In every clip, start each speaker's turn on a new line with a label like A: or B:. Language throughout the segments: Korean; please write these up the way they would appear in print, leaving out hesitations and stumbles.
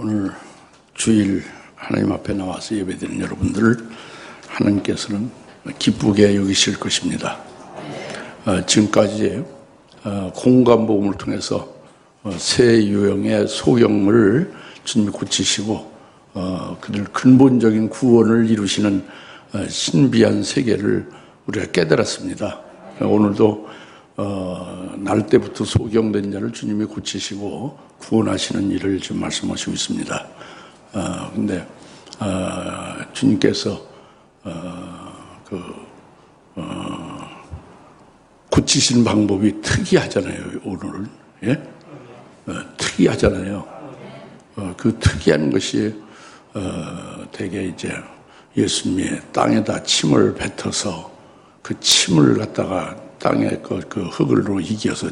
A: 오늘 주일 하나님 앞에 나와서 예배드리는 여러분들을 하나님께서는 기쁘게 여기실 것입니다. 지금까지 공간복음을 통해서 새 유형의 소경을 주님이 고치시고 그들 근본적인 구원을 이루시는 신비한 세계를 우리가 깨달았습니다. 오늘도 날 때부터 소경된 자를 주님이 고치시고 구원하시는 일을 지금 말씀하시고 있습니다. 근데 주님께서 고치시는 방법이 특이하잖아요. 오늘은 특이하잖아요. 그 특이한 것이 되게 이제 예수님이 땅에다 침을 뱉어서 그 침을 갖다가 땅에 그 흙으로 이겨서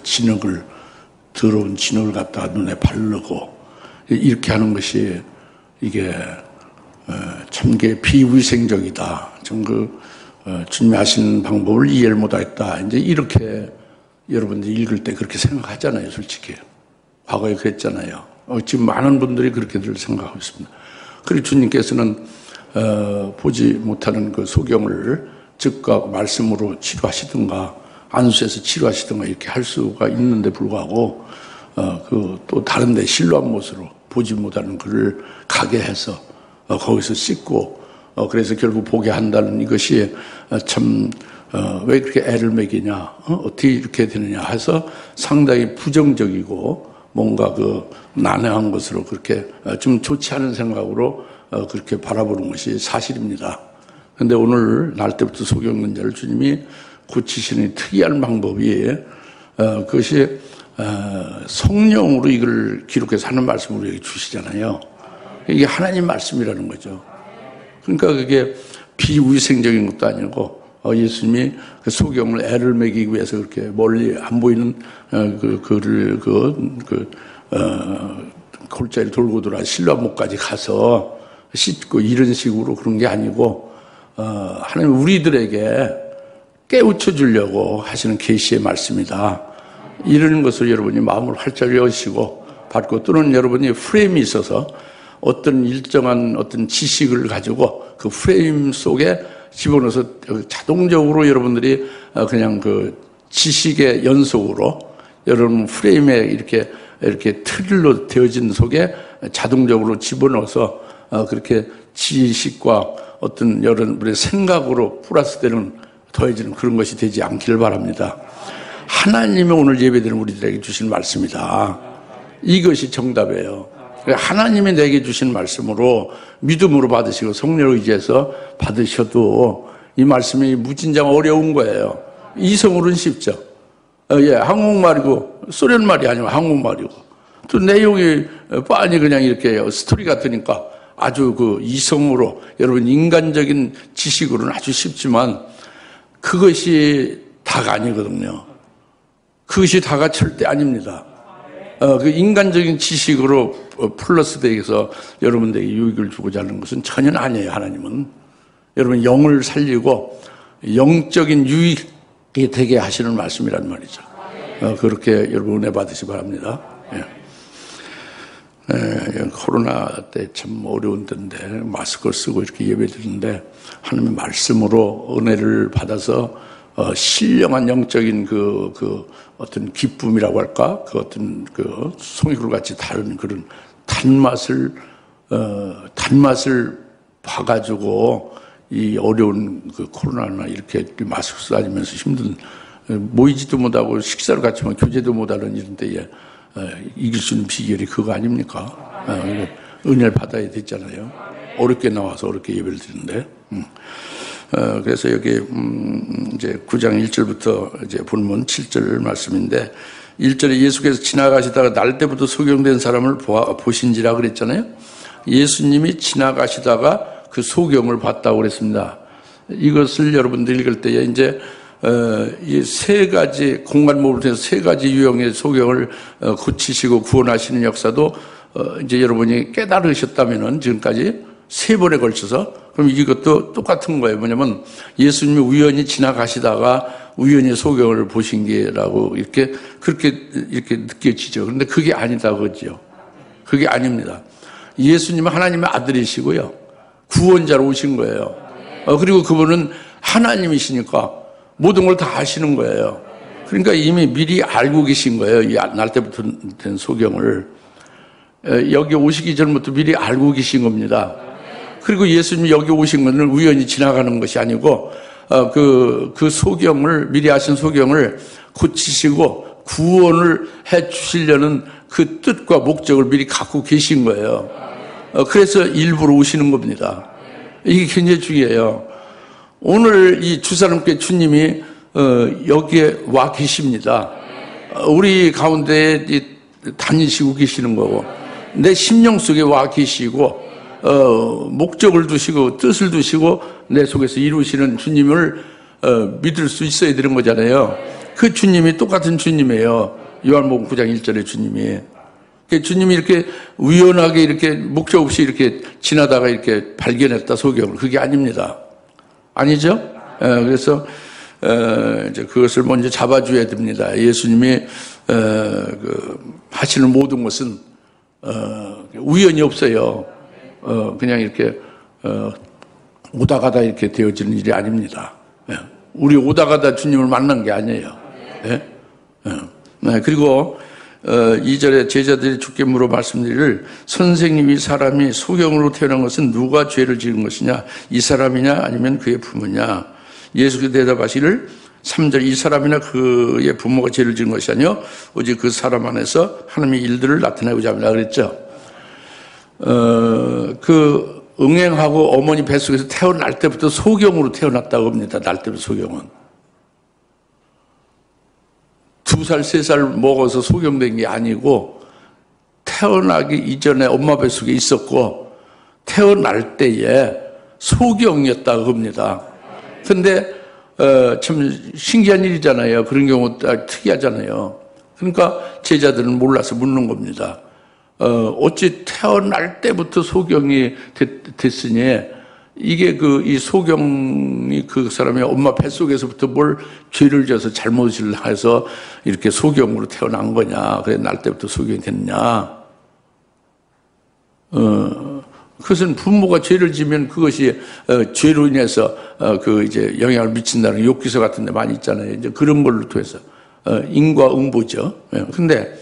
A: 더러운 진흙을 갖다가 눈에 바르고 이렇게 하는 것이 이게 참 비위생적이다. 좀 주님이 하시는 방법을 이해를 못했다. 이제 이렇게 여러분들이 읽을 때 그렇게 생각하잖아요, 솔직히. 과거에 그랬잖아요. 지금 많은 분들이 그렇게들 생각하고 있습니다. 그리고 주님께서는 보지 못하는 그 소경을 즉각 말씀으로 치료하시든가 안수해서 치료하시든가 이렇게 할 수가 있는데 불구하고 또 다른데 실로한 못으로 보지 못하는 그를 가게 해서 거기서 씻고 그래서 결국 보게 한다는 이것이 참 왜 그렇게 애를 먹이냐 어떻게 이렇게 되느냐 해서 상당히 부정적이고 뭔가 난해한 것으로 그렇게 좀 좋지 않은 생각으로 그렇게 바라보는 것이 사실입니다. 그런데 오늘 날 때부터 소경된 자를 주님이 고치시는 특이한 방법이 그것이 성령으로 이걸 기록해서 하는 말씀으로 여기 주시잖아요. 이게 하나님 말씀이라는 거죠. 그러니까 그게 비위생적인 것도 아니고 예수님이 그 소경을 애를 먹이기 위해서 그렇게 멀리 안 보이는 골짜기를 돌고 돌아 실로암못까지 가서 씻고 이런 식으로 그런 게 아니고 하나님 우리들에게 깨우쳐 주려고 하시는 계시의 말씀이다. 이런 것을 여러분이 마음을 활짝 여시고 받고 또는 여러분이 프레임이 있어서 어떤 일정한 어떤 지식을 가지고 그 프레임 속에 집어넣어서 자동적으로 여러분들이 그냥 그 지식의 연속으로 여러분 프레임에 이렇게 틀로 되어진 속에 자동적으로 집어넣어서 그렇게 지식과 어떤 여러분의 생각으로 플러스되는 더해지는 그런 것이 되지 않기를 바랍니다. 하나님이 오늘 예배드리는 우리들에게 주신 말씀이다. 이것이 정답이에요. 하나님이 내게 주신 말씀으로 믿음으로 받으시고 성령을 의지해서 받으셔도 이 말씀이 무진장 어려운 거예요. 이성으로는 쉽죠. 한국말이고 소련말이 아니고 한국말이고 또 내용이 빤히 그냥 이렇게 스토리 같으니까 아주 이성으로 여러분 인간적인 지식으로는 아주 쉽지만 그것이 다가 아니거든요. 그것이 다가 절대 아닙니다. 그 인간적인 지식으로 플러스 되어서 여러분들에게 유익을 주고자 하는 것은 전혀 아니에요. 하나님은 여러분 영을 살리고 영적인 유익이 되게 하시는 말씀이란 말이죠. 그렇게 여러분 은혜 받으시 바랍니다. 코로나 때 참 어려운 때인데 마스크를 쓰고 이렇게 예배드리는데 하나님의 말씀으로 은혜를 받아서 신령한 영적인 어떤 기쁨이라고 할까? 어떤 송이굴 같이 다른 그런 단맛을 봐가지고 이 어려운 코로나나 이렇게 마스크 쓰고 다니면서 힘든 모이지도 못하고 식사를 같이 하면 교제도 못하는 이런 때에 이길 수 있는 비결이 그거 아닙니까? 은혜를 받아야 되잖아요. 어렵게 나와서 어렵게 예배를 드리는데. 그래서 여기 이제 9장 1절부터 이제 본문 7절 말씀인데 1절에 예수께서 지나가시다가 날 때부터 소경된 사람을 보신지라 그랬잖아요. 예수님이 지나가시다가 그 소경을 봤다고 그랬습니다. 이것을 여러분들 읽을 때에 이제 이 세 가지 공간목을 통해서 세 가지 유형의 소경을 고치시고 구원하시는 역사도 이제 여러분이 깨달으셨다면은 지금까지 세 번에 걸쳐서 그럼 이것도 똑같은 거예요. 뭐냐면 예수님이 우연히 지나가시다가 우연히 소경을 보신 게라고 그렇게 느껴지죠. 그런데 그게 아니다 그거죠. 그게 아닙니다. 예수님은 하나님의 아들이시고요. 구원자로 오신 거예요. 그리고 그분은 하나님이시니까 모든 걸 다 아시는 거예요. 그러니까 이미 미리 알고 계신 거예요. 이 날 때부터 된 소경을. 여기 오시기 전부터 미리 알고 계신 겁니다. 그리고 예수님이 여기 오신 것은 우연히 지나가는 것이 아니고 그 소경을, 미리 하신 소경을 고치시고 구원을 해 주시려는 그 뜻과 목적을 미리 갖고 계신 거예요. 그래서 일부러 오시는 겁니다. 이게 굉장히 중요해요. 오늘 이 주사님께 주님이 여기에 와 계십니다. 우리 가운데 다니시고 계시는 거고, 내 심령 속에 와 계시고, 목적을 두시고 뜻을 두시고 내 속에서 이루시는 주님을 믿을 수 있어야 되는 거잖아요. 그 주님이 똑같은 주님이에요. 요한복음 9장 1절의 주님이. 주님이 이렇게 우연하게 이렇게 목적 없이 이렇게 지나다가 이렇게 발견했다, 소경을. 그게 아닙니다. 아니죠? 그래서 이제 그것을 먼저 잡아줘야 됩니다. 예수님이 하시는 모든 것은 우연이 없어요. 그냥 이렇게 오다 가다 이렇게 되어지는 일이 아닙니다. 우리 오다 가다 주님을 만난 게 아니에요. 그리고 2절에 제자들이 주께 물어 말씀드리를, 선생님이 사람이 소경으로 태어난 것은 누가 죄를 지은 것이냐, 이 사람이냐 아니면 그의 부모냐. 예수께서 대답하시기를 3절, 이 사람이나 그의 부모가 죄를 지은 것이 아니요 오직 그 사람 안에서 하나님의 일들을 나타내고자 합니다. 그랬죠. 그 응행하고 어머니 뱃속에서 태어날 때부터 소경으로 태어났다고 합니다. 날 때부터 소경은 2살, 3살 먹어서 소경된 게 아니고 태어나기 이전에 엄마 뱃속에 있었고 태어날 때에 소경이었다고 합니다. 근데 참 신기한 일이잖아요. 그런 경우 특이하잖아요. 그러니까 제자들은 몰라서 묻는 겁니다. 어찌 태어날 때부터 소경이 됐으니 이게 이 소경이 그 사람의 엄마 뱃속에서부터 뭘 죄를 져서 잘못을 해서 이렇게 소경으로 태어난 거냐. 그래 날 때부터 소경이 됐냐. 그것은 부모가 죄를 지면 그것이 죄로 인해서 이제 영향을 미친다는 욥기서 같은 데 많이 있잖아요. 이제 그런 걸로 통해서 인과응보죠. 근데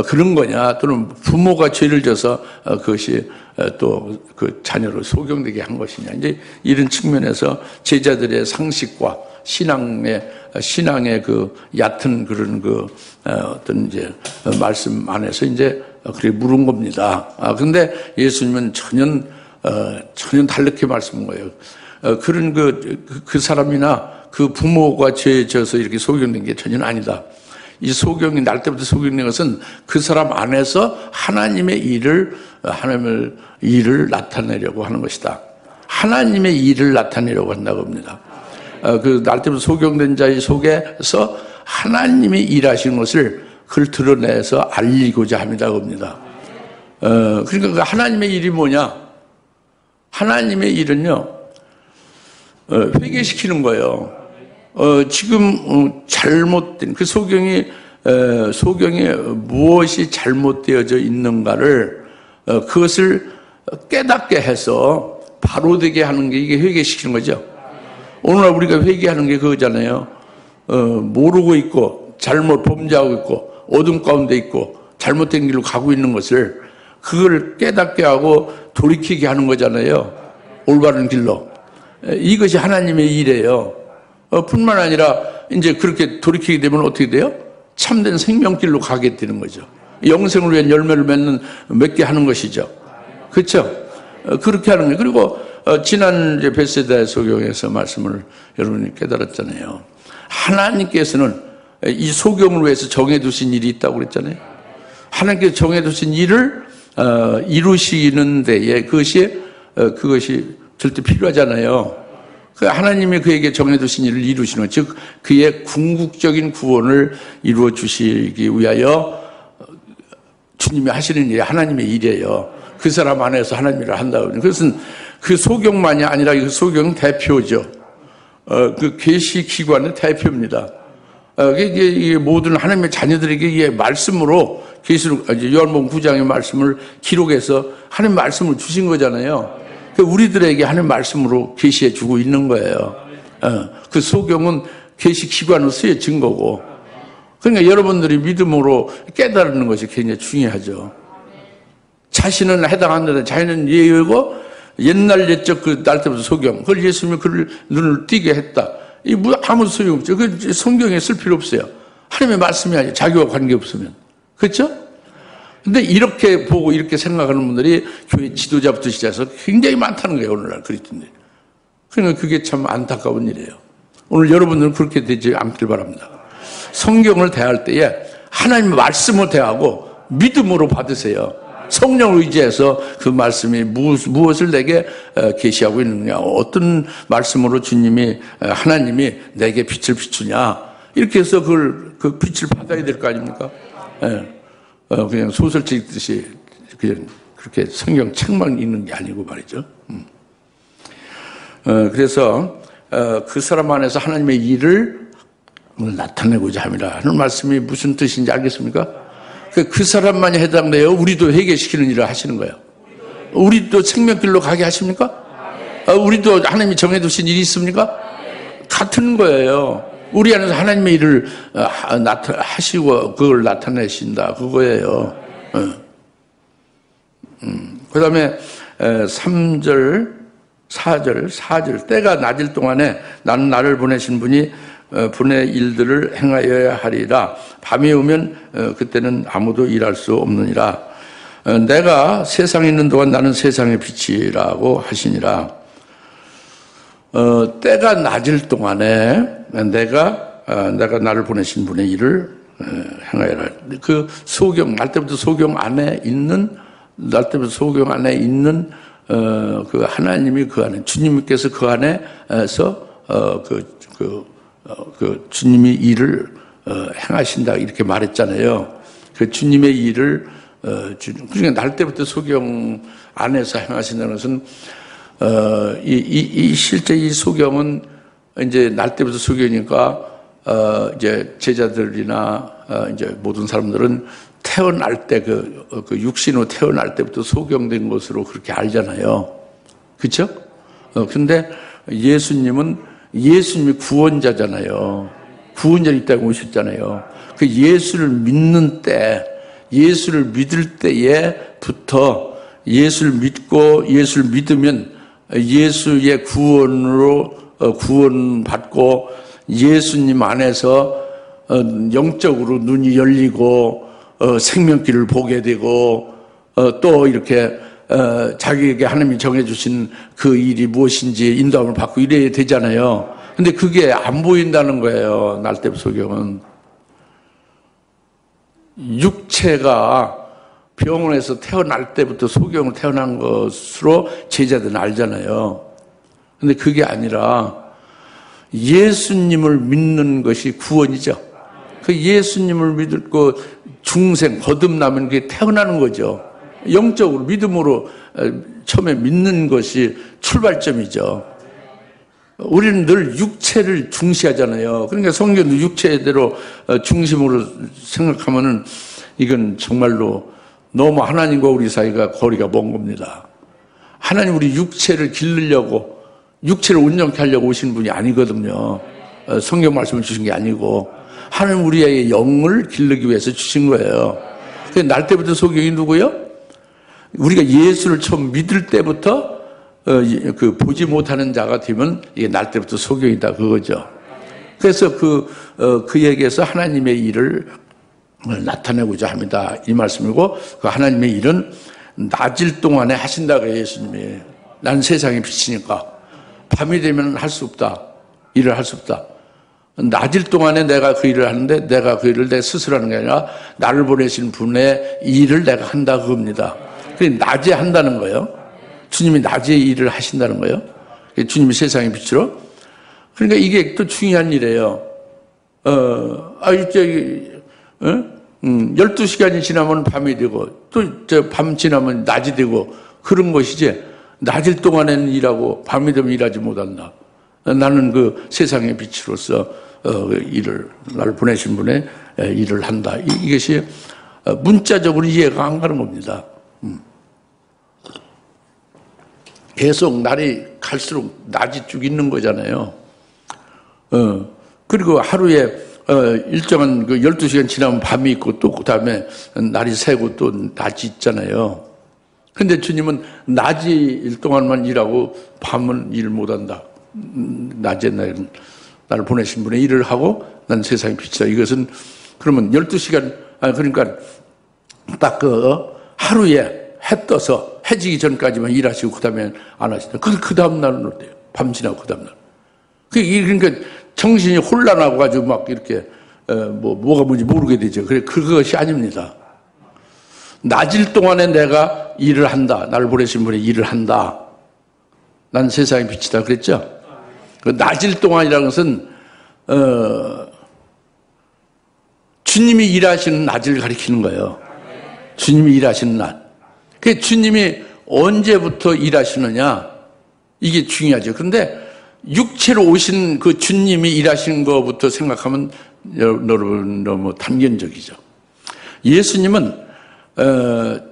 A: 그런 거냐, 또는 부모가 죄를 져서 그것이 또 그 자녀를 소경되게 한 것이냐. 이제 이런 측면에서 제자들의 상식과 신앙의 그 얕은 그런 어떤 이제 말씀 안에서 이제 그렇게 물은 겁니다. 근데 예수님은 전혀 다르게 말씀한 거예요. 그런 그 사람이나 그 부모가 죄에 져서 이렇게 소경된 게 전혀 아니다. 이 소경이 날 때부터 소경된 것은 그 사람 안에서 하나님의 일을 나타내려고 하는 것이다. 하나님의 일을 나타내려고 한다고 합니다. 그 날 때부터 소경된 자의 속에서 하나님이 일하시는 것을 그걸 드러내서 알리고자 합니다고 합니다. 그러니까 그 하나님의 일이 뭐냐? 하나님의 일은요, 회개시키는 거예요. 지금 잘못된 그 소경에 무엇이 잘못되어져 있는가를 그것을 깨닫게 해서 바로 되게 하는 게 이게 회개시키는 거죠. 오늘날 우리가 회개하는 게 그거잖아요. 모르고 있고 범죄하고 있고 어둠 가운데 있고 잘못된 길로 가고 있는 것을 그걸 깨닫게 하고 돌이키게 하는 거잖아요. 올바른 길로. 이것이 하나님의 일이에요. 뿐만 아니라 이제 그렇게 돌이키게 되면 어떻게 돼요? 참된 생명길로 가게 되는 거죠. 영생을 위한 열매를 맺게 하는 것이죠. 그렇죠? 그렇게 하는 거예요. 그리고 지난 이제 베세다의 소경에서 말씀을 여러분이 깨달았잖아요. 하나님께서는 이 소경을 위해서 정해두신 일이 있다고 그랬잖아요. 하나님께서 정해두신 일을 이루시는 데에 그것이 절대 필요하잖아요. 하나님이 그에게 정해두신 일을 이루시는, 즉 그의 궁극적인 구원을 이루어 주시기 위하여 주님이 하시는 일이 하나님의 일이에요. 그 사람 안에서 하나님 일을 한다고. 그것은 그 소경만이 아니라 그 소경은 대표죠. 그 계시 기관의 대표입니다. 이게 모든 하나님의 자녀들에게 이 말씀으로 계시록 요한복음 9장의 말씀을 기록해서 하나님 말씀을 주신 거잖아요. 우리들에게 하나님 말씀으로 계시해 주고 있는 거예요. 그 소경은 계시 기관으로 쓰여진 거고. 그러니까 여러분들이 믿음으로 깨달는 것이 굉장히 중요하죠. 자신은 해당한다. 자신은 예외고 옛날 옛적 그 날 때부터 소경. 그걸 예수님이 그를 눈을 띄게 했다. 이 아무 소용없죠. 그 성경에 쓸 필요 없어요. 하나님의 말씀이 아니에요. 자기와 관계없으면. 그렇죠? 근데 이렇게 보고 이렇게 생각하는 분들이 교회 지도자부터 시작해서 굉장히 많다는 거예요. 오늘날 그리스도인들이. 그러니까 그게 참 안타까운 일이에요. 오늘 여러분들은 그렇게 되지 않길 바랍니다. 성경을 대할 때에 하나님의 말씀을 대하고 믿음으로 받으세요. 성령을 의지해서 그 말씀이 무엇을 내게 계시하고 있느냐, 어떤 말씀으로 주님이 하나님이 내게 빛을 비추냐, 이렇게 해서 그 빛을 받아야 될 거 아닙니까? 그냥 소설책 읽듯이 그냥 그렇게 성경 책만 읽는 게 아니고 말이죠. 그래서 그 사람 안에서 하나님의 일을 나타내고자 합니다 하는 말씀이 무슨 뜻인지 알겠습니까? 그 사람만이 해당돼요. 우리도 회개시키는 일을 하시는 거예요. 우리도 생명길로 가게 하십니까? 우리도 하나님이 정해두신 일이 있습니까? 같은 거예요. 우리 안에서 하나님의 일을 하시고 그걸 나타내신다. 그거예요. 그 다음에 3절, 4절. 때가 낮을 동안에 나는 나를 보내신 분이 분의 일들을 행하여야 하리라. 밤이 오면 그때는 아무도 일할 수 없느니라. 내가 세상에 있는 동안 나는 세상의 빛이라고 하시니라. 때가 낮을 동안에 내가 나를 보내신 분의 일을 행하여라. 그 소경, 날 때부터 소경 안에 있는 그 하나님이 그 안에, 주님께서 그 안에서 그 주님이 일을 행하신다 이렇게 말했잖아요. 그 주님의 일을 그러니까 날 때부터 소경 안에서 행하신다는 것은 실제 이 소경은 이제 날 때부터 소경이니까 이제 제자들이나 이제 모든 사람들은 태어날 때 그 육신으로 태어날 때부터 소경된 것으로 그렇게 알잖아요. 그렇죠? 근데 예수님이 구원자잖아요. 구원자를 이 땅에 오셨잖아요. 그 예수를 믿는 때, 예수를 믿을 때에부터 예수를 믿으면 예수의 구원으로 구원받고 예수님 안에서 영적으로 눈이 열리고 생명길을 보게 되고 또 이렇게 자기에게 하나님이 정해주신 그 일이 무엇인지 인도함을 받고 이래야 되잖아요. 근데 그게 안 보인다는 거예요. 날 때부터 소경은. 육체가 병원에서 태어날 때부터 소경을 태어난 것으로 제자들은 알잖아요. 근데 그게 아니라 예수님을 믿는 것이 구원이죠. 그 예수님을 믿고 중생, 거듭나면 그게 태어나는 거죠. 영적으로, 믿음으로 처음에 믿는 것이 출발점이죠. 우리는 늘 육체를 중시하잖아요. 그러니까 성경도 육체대로 중심으로 생각하면은 이건 정말로 너무 하나님과 우리 사이가 거리가 먼 겁니다. 하나님 우리 육체를 기르려고, 육체를 온전케 하려고 오신 분이 아니거든요. 성경 말씀을 주신 게 아니고 하나님 우리의 영을 기르기 위해서 주신 거예요. 날 때부터 소경이 누구요? 우리가 예수를 처음 믿을 때부터 그 보지 못하는 자가 되면 이게 날 때부터 소경이다 그거죠. 그래서 그에게서 하나님의 일을 나타내고자 합니다. 이 말씀이고 그 하나님의 일은 낮일 동안에 하신다고 예수님이. 난 세상의 빛이니까 밤이 되면 할 수 없다. 일을 할 수 없다. 낮일 동안에 내가 그 일을 하는데 내가 그 일을 내 스스로 하는 게 아니라 나를 보내신 분의 일을 내가 한다 그겁니다. 그게 낮에 한다는 거예요. 주님이 낮에 일을 하신다는 거예요. 주님이 세상의 빛으로. 그러니까 이게 또 중요한 일이에요. 12시간이 지나면 밤이 되고 또 밤 지나면 낮이 되고 그런 것이지 낮일 동안에는 일하고 밤이 되면 일하지 못한다. 나는 그 세상의 빛으로서 나를 보내신 분의 일을 한다. 이것이 문자적으로 이해가 안 가는 겁니다. 계속 날이 갈수록 낮이 쭉 있는 거잖아요. 그리고 하루에 일정한 그 12시간 지나면 밤이 있고 또 그다음에 날이 새고 또 낮이 있잖아요. 근데 주님은 낮이 동안만 일하고 밤은 일 못한다. 낮에 나를 보내신 분의 일을 하고 난 세상의 빛이다. 이것은 그러면 12시간, 그러니까 딱 하루에 해 떠서 해지기 전까지만 일하시고 그 다음에 안 하시다. 그 다음 날은 어때요? 밤 지나고 그 다음 날. 그러니까 정신이 혼란하고 가지고 막 이렇게 뭐가 뭔지 모르게 되죠. 그것이 아닙니다. 낮일 동안에 내가 일을 한다. 나를 보내신 분이 일을 한다. 난 세상의 빛이다. 그랬죠? 그 낮일 동안이라는 것은 주님이 일하시는 낮을 가리키는 거예요. 주님이 일하시는 낮. 그 주님이 언제부터 일하시느냐? 이게 중요하죠. 그런데 육체로 오신 그 주님이 일하시는 것부터 생각하면 여러분 너무 단견적이죠. 예수님은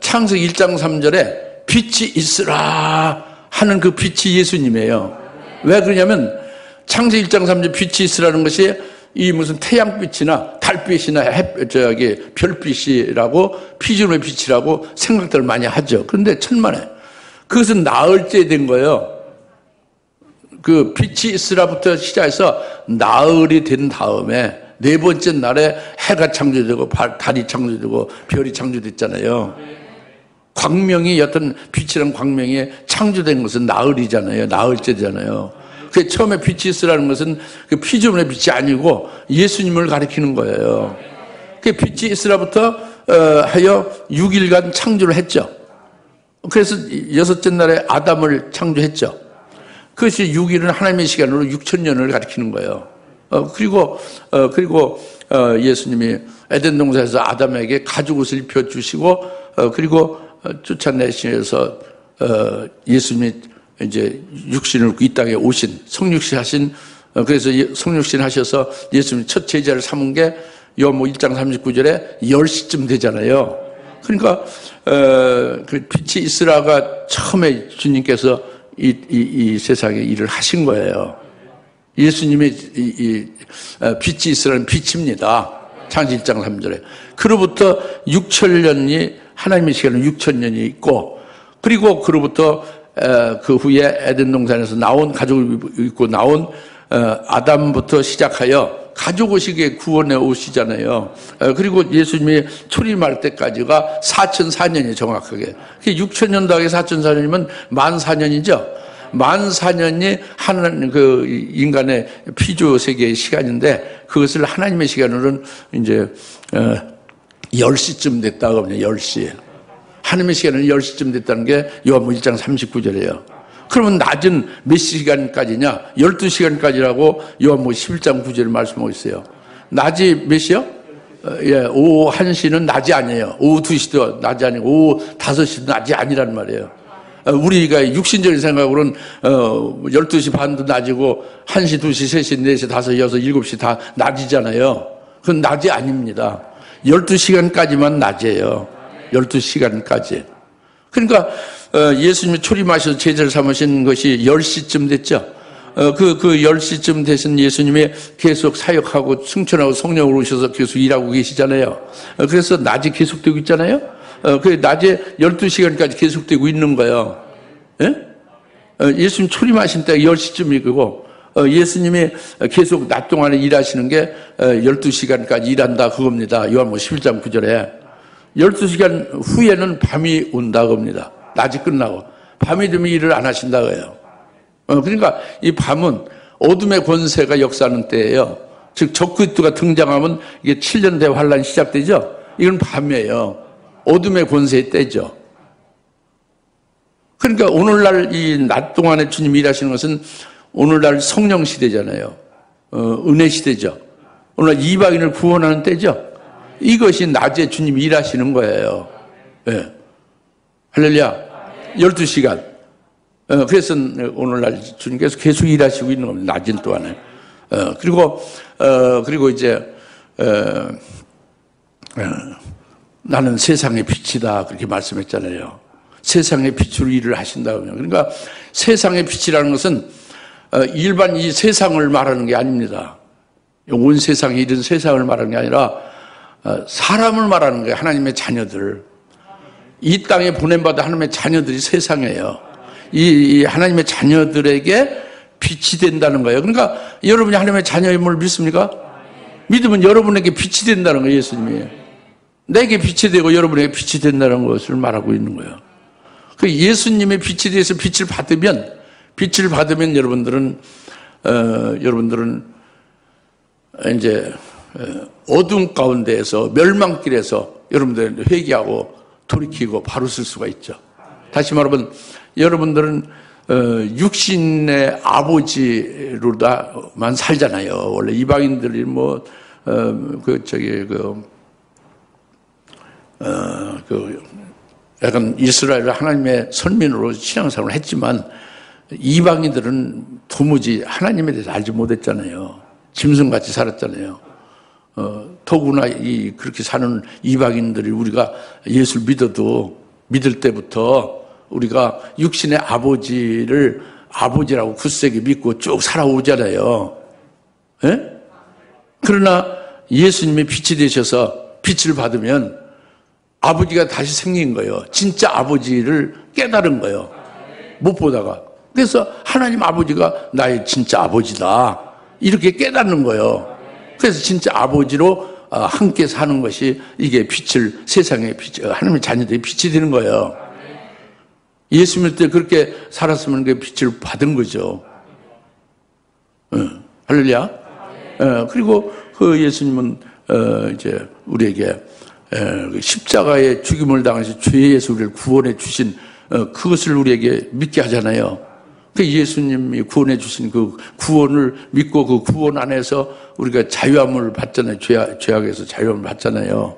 A: 창세기 1장 3절에 빛이 있으라 하는 그 빛이 예수님이에요. 왜 그러냐면 창세기 1장 3절 빛이 있으라는 것이 이 무슨 태양빛이나 달빛이나 별빛이라고 피조물의 빛이라고 생각들을 많이 하죠. 그런데 천만에 그것은 나흘 때 된 거예요. 그 빛이 있으라부터 시작해서 나흘이 된 다음에 네 번째 날에 해가 창조되고 달이 창조되고 별이 창조됐잖아요. 광명이 어떤 빛이란 광명이 창조된 것은 나흘이잖아요. 나흘째잖아요. 그 처음에 빛이 있으라는 것은 그 피조물의 빛이 아니고 예수님을 가리키는 거예요. 그 빛이 있으라부터 하여 6일간 창조를 했죠. 그래서 여섯째 날에 아담을 창조했죠. 그것이 6일은 하나님의 시간으로 6,000년을 가리키는 거예요. 그리고 예수님이 에덴 동산에서 아담에게 가죽옷을 입혀 주시고 그리고 쫓아내시면서 예수님이 이제 육신을 입고 이 땅에 오신 성육신 하신 그래서 성육신 하셔서 예수님이 첫 제자를 삼은 게 요한복음 1장 39절에 10시쯤 되잖아요. 그러니까 그 빛이 있으라가 처음에 주님께서 이 세상에 일을 하신 거예요. 예수님의 빛이 있으라는 빛입니다. 창세기 1장 3절에. 그로부터 6,000년이 하나님의 시간은 6,000년이 있고 그리고 그로부터 그 후에 에덴 동산에서 나온 가죽을 입고 나온 아담부터 시작하여 가죽옷이 구원의 옷이잖아요. 그리고 예수님이 초림할 때까지가 4,004년이 정확하게. 6,000년 더하기 4,004년이면 14,000년이죠. 14,000년이 하나님 그 인간의 피조 세계의 시간인데 그것을 하나님의 시간으로는 이제 10시쯤 됐다고 합니다. 10시. 하나님의 시간은 10시쯤 됐다는 게 요한복음 1장 39절이에요. 그러면 낮은 몇 시간까지냐? 12시간까지라고 요한복음 11장 9절에 말씀하고 있어요. 낮이 몇 시요? 오후 1시는 낮이 아니에요. 오후 2시도 낮이 아니고 오후 5시도 낮이 아니란 말이에요. 우리가 육신적인 생각으로는 12시 반도 낮이고 1시, 2시, 3시, 4시, 5시, 6시, 7시 다 낮이잖아요. 그건 낮이 아닙니다. 12시간까지만 낮이에요. 12시간까지. 그러니까 예수님이 초림하셔서 제자를 삼으신 것이 10시쯤 됐죠. 그 10시쯤 되신 예수님이 계속 사역하고 승천하고 성령으로 오셔서 계속 일하고 계시잖아요. 그래서 낮이 계속되고 있잖아요. 그 낮에 12시간까지 계속되고 있는 거예요. 예? 예수님 초림하신 때가 10시쯤이고 예수님이 계속 낮 동안에 일하시는 게 12시간까지 일한다 그겁니다. 요한복음 11장 9절에 12시간 후에는 밤이 온다 그럽니다. 낮이 끝나고 밤이 되면 일을 안 하신다고 해요. 그러니까 이 밤은 어둠의 권세가 역사하는 때예요. 즉 적그리스도가 등장하면 이게 7년 대환란이 시작되죠. 이건 밤이에요. 어둠의 권세의 때죠. 그러니까 오늘날 이 낮 동안에 주님이 일하시는 것은 오늘날 성령 시대잖아요. 은혜 시대죠. 오늘날 이방인을 구원하는 때죠. 이것이 낮에 주님이 일하시는 거예요. 네. 할렐루야. 12시간. 그래서 오늘날 주님께서 계속 일하시고 있는 겁니다. 낮은 동안에. 그리고 이제, 나는 세상의 빛이다 그렇게 말씀했잖아요. 세상의 빛으로 일을 하신다고요. 그러니까 세상의 빛이라는 것은 일반 이 세상을 말하는 게 아닙니다. 온 세상에 이런 세상을 말하는 게 아니라 사람을 말하는 거예요. 하나님의 자녀들. 이 땅에 보냄받은 하나님의 자녀들이 세상이에요. 이 하나님의 자녀들에게 빛이 된다는 거예요. 그러니까 여러분이 하나님의 자녀임을 믿습니까? 믿으면 여러분에게 빛이 된다는 거예요. 예수님이. 내게 빛이 되고 여러분에게 빛이 된다는 것을 말하고 있는 거예요. 그 예수님의 빛에 대해서 빛을 받으면 여러분들은 이제 어두운 가운데에서 멸망길에서 여러분들 회개하고 돌이키고 바로 쓸 수가 있죠. 다시 말하면 여러분들은 육신의 아버지로다만 살잖아요. 원래 이방인들이 약간 이스라엘 하나님의 선민으로 신앙생활을 했지만 이방인들은 도무지 하나님에 대해서 알지 못했잖아요. 짐승같이 살았잖아요. 더구나 그렇게 사는 이방인들이 우리가 예수를 믿을 때부터 우리가 육신의 아버지를 아버지라고 굳세게 믿고 쭉 살아오잖아요. 예? 그러나 예수님의 빛이 되셔서 빛을 받으면 아버지가 다시 생긴 거예요. 진짜 아버지를 깨달은 거예요. 못 보다가. 그래서 하나님 아버지가 나의 진짜 아버지다. 이렇게 깨닫는 거예요. 그래서 진짜 아버지로 함께 사는 것이 이게 세상의 빛, 하나님의 자녀들이 빛이 되는 거예요. 예수 믿을 때 그렇게 살았으면 그 빛을 받은 거죠. 할렐루야. 그리고 그 예수님은 이제 우리에게 십자가의 죽임을 당하신 죄에서 우리를 구원해 주신 그것을 우리에게 믿게 하잖아요. 그 예수님이 구원해 주신 그 구원을 믿고 그 구원 안에서 우리가 자유함을 받잖아요. 죄악에서 자유함을 받잖아요.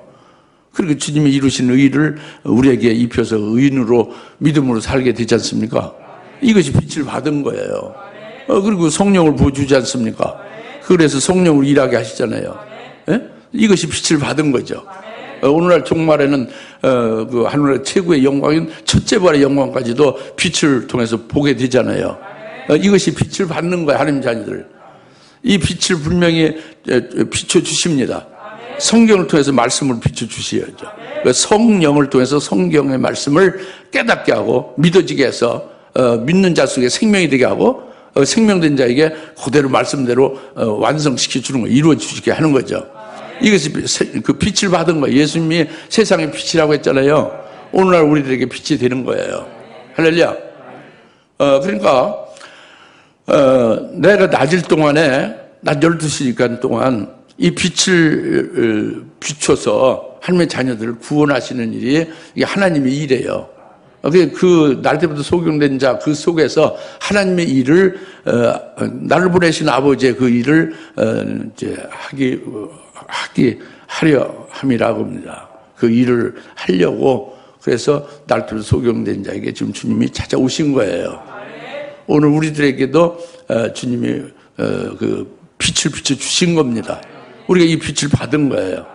A: 그리고 주님이 이루신 의를 우리에게 입혀서 의인으로 믿음으로 살게 되지 않습니까? 이것이 빛을 받은 거예요. 그리고 성령을 부어주지 않습니까? 그래서 성령으로 일하게 하시잖아요. 예? 이것이 빛을 받은 거죠. 오늘날 종말에는 그 하늘의 최고의 영광인 첫째 부활의 영광까지도 빛을 통해서 보게 되잖아요. 이것이 빛을 받는 거예요. 하나님 자녀들. 이 빛을 분명히 비춰주십니다. 성경을 통해서 말씀을 비춰주셔야죠. 성령을 통해서 성경의 말씀을 깨닫게 하고 믿어지게 해서 믿는 자 속에 생명이 되게 하고 생명된 자에게 그대로 말씀대로 완성시켜주는 거, 이루어주게 하는 거죠. 이것이 그 빛을 받은 거예요. 예수님이 세상의 빛이라고 했잖아요. 오늘날 우리들에게 빛이 되는 거예요. 할렐루야. 그러니까 내가 낮일 동안에 낮 12시간 동안 이 빛을 비춰서 하나님의 자녀들을 구원하시는 일이 이게 하나님의 일이에요. 그 날 때부터 소경된 자 그 속에서 하나님의 일을 나를 보내신 아버지의 그 일을 이제 하려 함이라고 합니다. 그 일을 하려고 그래서 날 때부터 소경된 자에게 지금 주님이 찾아오신 거예요. 오늘 우리들에게도 주님이 그 빛을 비춰 주신 겁니다. 우리가 이 빛을 받은 거예요.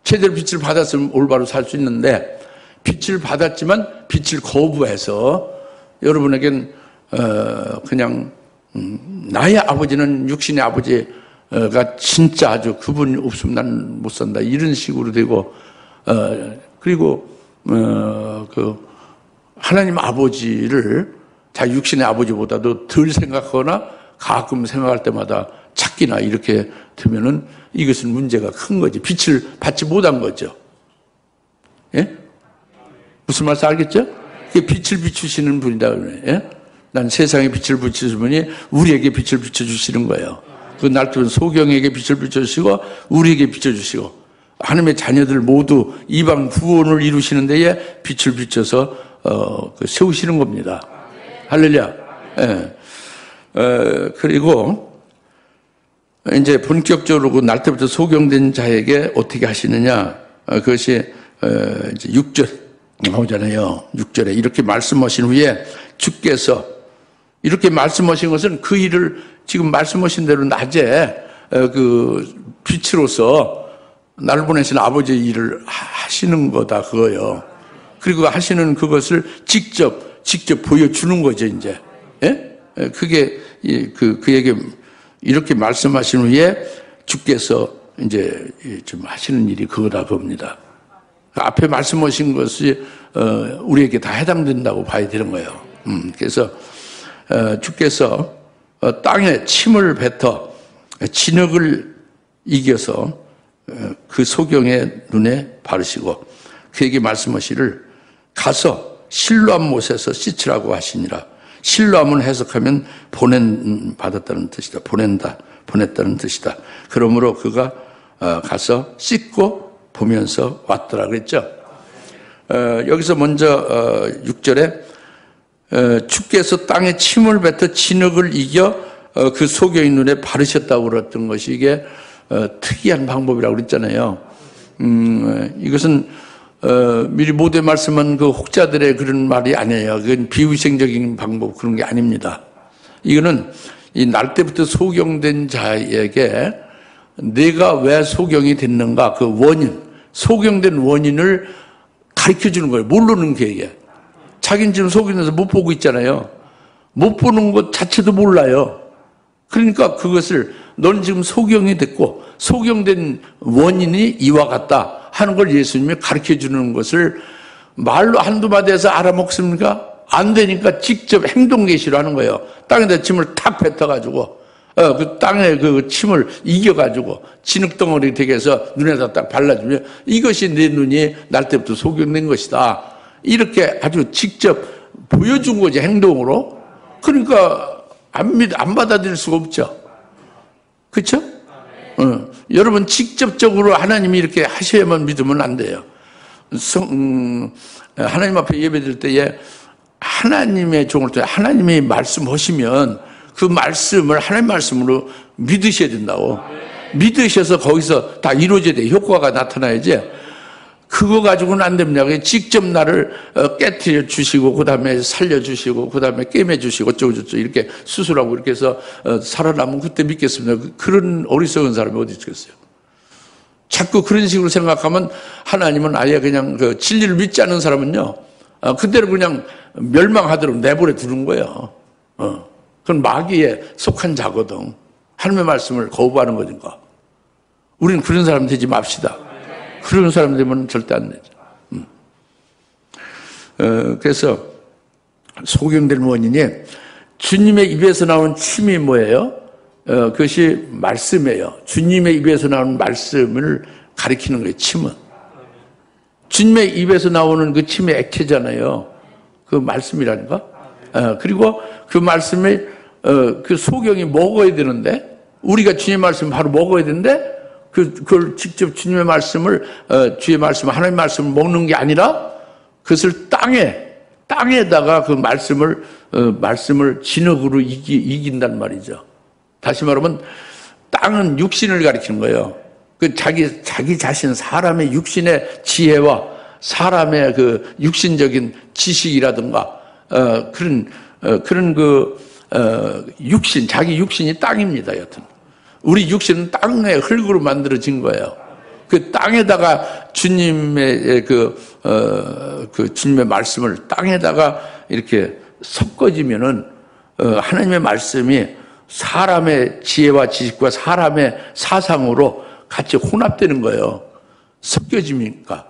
A: 제대로 빛을 받았으면 올바로 살 수 있는데 빛을 받았지만 빛을 거부해서 여러분에겐 그냥 나의 아버지는 육신의 아버지가 진짜 아주 그분이 없으면 난 못 산다 이런 식으로 되고 그리고 그 하나님 아버지를 자 육신의 아버지보다도 덜 생각하거나 가끔 생각할 때마다 찾기나 이렇게 되면은 이것은 문제가 큰 거지. 빛을 받지 못한 거죠. 예? 무슨 말씀 알겠죠? 이게 빛을 비추시는 분이다. 예? 난 세상에 빛을 비추시는 분이 우리에게 빛을 비춰주시는 거예요. 그 날들은 소경에게 빛을 비춰주시고 우리에게 비춰주시고 하나님의 자녀들 모두 이방 구원을 이루시는 데에 빛을 비춰서 세우시는 겁니다. 할렐루야. 예. 그리고 이제 본격적으로 그 날 때부터 소경된 자에게 어떻게 하시느냐? 그것이 이제 6절 나오잖아요. 6절에 이렇게 말씀하신 후에 주께서 이렇게 말씀하신 것은 그 일을 지금 말씀하신 대로 낮에 그 빛으로서 나를 보내신 아버지의 일을 하시는 거다 그거요. 그리고 하시는 그것을 직접 보여주는 거죠 이제. 예? 그게 그에게 이렇게 말씀하신 후에 주께서 이제 좀 하시는 일이 그거다 겁니다. 앞에 말씀하신 것이 우리에게 다 해당된다고 봐야 되는 거예요. 그래서 주께서 땅에 침을 뱉어 진흙을 이겨서 그 소경의 눈에 바르시고 그에게 말씀하시를 가서 실로암 못에서 씻으라고 하시니라. 실로암은 해석하면 받았다는 뜻이다. 보냈다는 뜻이다. 그러므로 그가 가서 씻고 보면서 왔더라 그랬죠. 여기서 먼저 6절에 주께서 땅에 침을 뱉어 진흙을 이겨 그 소경의 눈에 바르셨다고 그랬던 것이 이게 특이한 방법이라고 그랬잖아요. 이것은 미리 모두에 말씀한 그 혹자들의 그런 말이 아니에요. 그건 비위생적인 방법 그런 게 아닙니다. 이거는 이 날 때부터 소경된 자에게 내가 왜 소경이 됐는가 그 원인, 소경된 원인을 가르쳐 주는 거예요. 모르는 게에게. 자기는 지금 소경돼서 못 보고 있잖아요. 못 보는 것 자체도 몰라요. 그러니까 그것을 넌 지금 소경이 됐고 소경된 원인이 이와 같다 하는 걸 예수님이 가르쳐 주는 것을 말로 한두 마디에서 알아먹습니까? 안 되니까 직접 행동 계시로 하는 거예요. 땅에다 침을 탁 뱉어가지고 그 땅에 그 침을 이겨가지고 진흙덩어리 되게 해서 눈에다 딱 발라주면 이것이 내 눈이 날 때부터 소경된 것이다. 이렇게 아주 직접 보여준 거지 행동으로. 그러니까 안 받아들일 수가 없죠. 그렇죠? 여러분 직접적으로 하나님이 이렇게 하셔야만 믿으면 안 돼요. 하나님 앞에 예배드릴 때에 하나님의 종을 통해 하나님이 말씀하시면 그 말씀을 하나님 말씀으로 믿으셔야 된다고. 믿으셔서 거기서 다 이루어져야 돼. 효과가 나타나야지. 그거 가지고는 안 됩니다. 직접 나를 깨트려 주시고 그 다음에 살려주시고 그 다음에 깨매 주시고 어쩌고저쩌고 이렇게 수술하고 이렇게 해서 살아남으면 그때 믿겠습니다. 그런 어리석은 사람이 어디 있겠어요. 자꾸 그런 식으로 생각하면 하나님은 아예 그냥 그 진리를 믿지 않는 사람은요 그대로 그냥 멸망하도록 내버려 두는 거예요. 그건 마귀에 속한 자거든. 하나님의 말씀을 거부하는 거니까. 우리는 그런 사람 되지 맙시다. 그런 사람 되면 절대 안 되죠. 그래서 소경된 원인이 주님의 입에서 나온 침이 뭐예요? 그것이 말씀이에요. 주님의 입에서 나오는 말씀을 가리키는 거예요. 침은. 주님의 입에서 나오는 그 침의 액체잖아요. 그 말씀이라니까. 그리고 그 말씀이 그 소경이 먹어야 되는데 우리가 주님의 말씀 바로 먹어야 되는데 그걸 직접 주님의 말씀을 주의 말씀 하나님의 말씀을 먹는 게 아니라 그것을 땅에다가 그 말씀을 진흙으로 이긴단 말이죠. 다시 말하면 땅은 육신을 가리키는 거예요. 그 자기 자신 사람의 육신의 지혜와 사람의 그 육신적인 지식이라든가 그런 육신 자기 육신이 땅입니다. 여튼 우리 육신은 땅의 흙으로 만들어진 거예요. 그 땅에다가 주님의 주님의 말씀을 땅에다가 이렇게 섞어지면은 하나님의 말씀이 사람의 지혜와 지식과 사람의 사상으로 같이 혼합되는 거예요. 섞여지니까.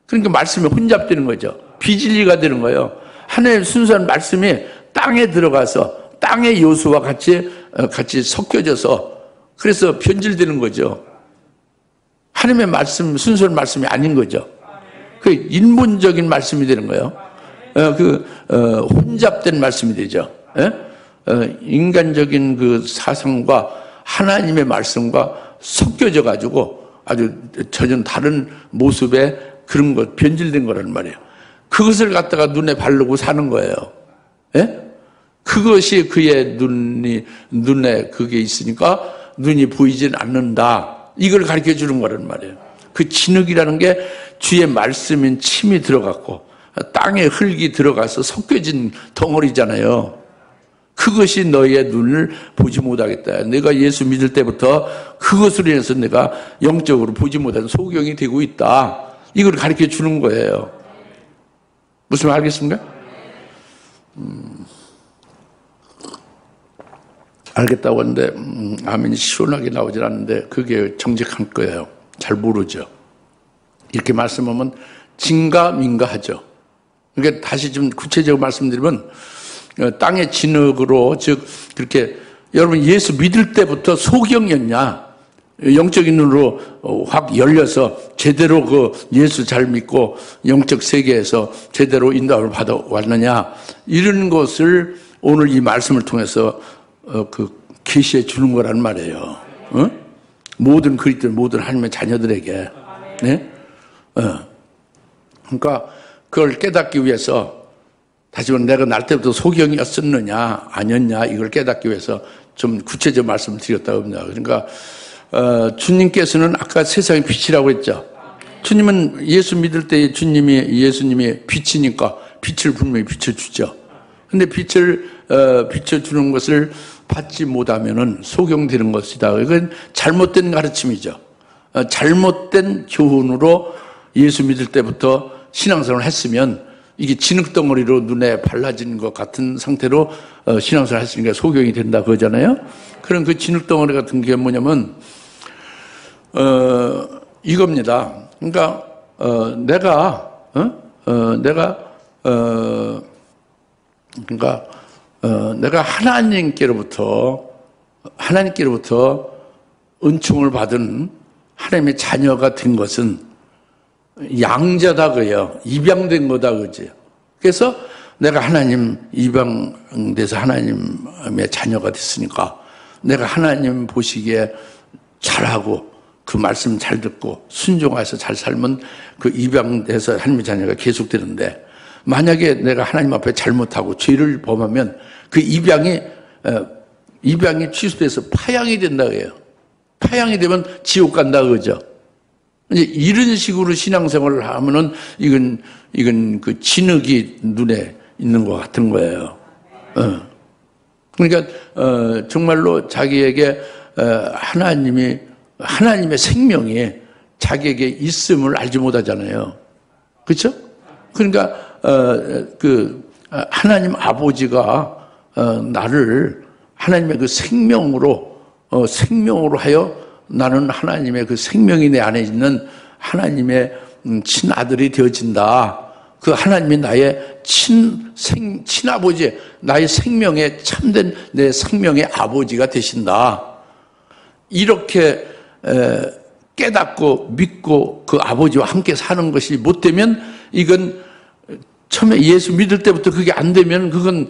A: 그러니까 말씀이 혼잡되는 거죠. 비진리가 되는 거예요. 하나님의 순수한 말씀이 땅에 들어가서 땅의 요소와 같이 섞여져서 그래서 변질되는 거죠. 하나님의 말씀, 순수한 말씀이 아닌 거죠. 그 인본적인 말씀이 되는 거예요. 혼잡된 말씀이 되죠. 인간적인 그 사상과 하나님의 말씀과 섞여져 가지고 아주 전혀 다른 모습의 그런 것, 변질된 거란 말이에요. 그것을 갖다가 눈에 바르고 사는 거예요. 그것이 그의 눈에 그게 있으니까 눈이 보이진 않는다. 이걸 가르쳐 주는 거란 말이에요. 그 진흙이라는 게 주의 말씀인 침이 들어갔고 땅에 흙이 들어가서 섞여진 덩어리잖아요. 그것이 너의 눈을 보지 못하겠다. 내가 예수 믿을 때부터 그것으로 인해서 내가 영적으로 보지 못하는 소경이 되고 있다. 이걸 가르쳐 주는 거예요. 무슨 말 알겠습니까? 알겠다고 하는데 아멘이 시원하게 나오질 않는데 그게 정직한 거예요. 잘 모르죠. 이렇게 말씀하면 진가민가하죠. 그러니까 다시 좀 구체적으로 말씀드리면 땅의 진흙으로 즉 그렇게 여러분 예수 믿을 때부터 소경이었냐? 영적인 눈으로 확 열려서 제대로 그 예수 잘 믿고 영적 세계에서 제대로 인도를 받아왔느냐? 이런 것을 오늘 이 말씀을 통해서 그 계시해 주는 거란 말이에요. 어? 모든 그리스도인 모든 하나님의 자녀들에게. 네? 그러니까 그걸 깨닫기 위해서 다시 말해 내가 날 때부터 소경이었었느냐 아니었냐 이걸 깨닫기 위해서 좀 구체적 말씀을 드렸다고 합니다. 그러니까 주님께서는 아까 세상의 빛이라고 했죠. 주님은 예수 믿을 때 예수님이 빛이니까 빛을 분명히 비춰주죠. 근데 빛을 비춰주는 것을 받지 못하면은 소경되는 것이다. 이건 잘못된 가르침이죠. 잘못된 교훈으로 예수 믿을 때부터 신앙생활을 했으면 이게 진흙덩어리로 눈에 발라진 것 같은 상태로 신앙생활을 했으니까 소경이 된다 그러잖아요. 그런 그 진흙덩어리 같은 게 뭐냐면 이겁니다. 그러니까 내가 하나님께로부터 은총을 받은 하나님의 자녀가 된 것은 양자다 그래요. 입양된 거다 그지. 그래서 내가 하나님 입양돼서 하나님의 자녀가 됐으니까 내가 하나님 보시기에 잘하고 그 말씀 잘 듣고 순종해서 잘 살면 그 입양돼서 하나님의 자녀가 계속되는데 만약에 내가 하나님 앞에 잘못하고 죄를 범하면 그 입양이 취소돼서 파양이 된다 그래요. 파양이 되면 지옥 간다 그러죠. 이제 이런 식으로 신앙생활을 하면은 이건 그 진흙이 눈에 있는 것 같은 거예요. 그러니까 정말로 자기에게 하나님의 생명이 자기에게 있음을 알지 못하잖아요. 그렇죠? 그러니까 하나님 아버지가 나를 하나님의 그 생명으로 하여 나는 하나님의 그 생명이 내 안에 있는 하나님의 친아들이 되어진다. 그 하나님이 나의 친아버지, 나의 생명의 참된 내 생명의 아버지가 되신다. 이렇게 깨닫고 믿고 그 아버지와 함께 사는 것이 못되면 이건 처음에 예수 믿을 때부터 그게 안 되면 그건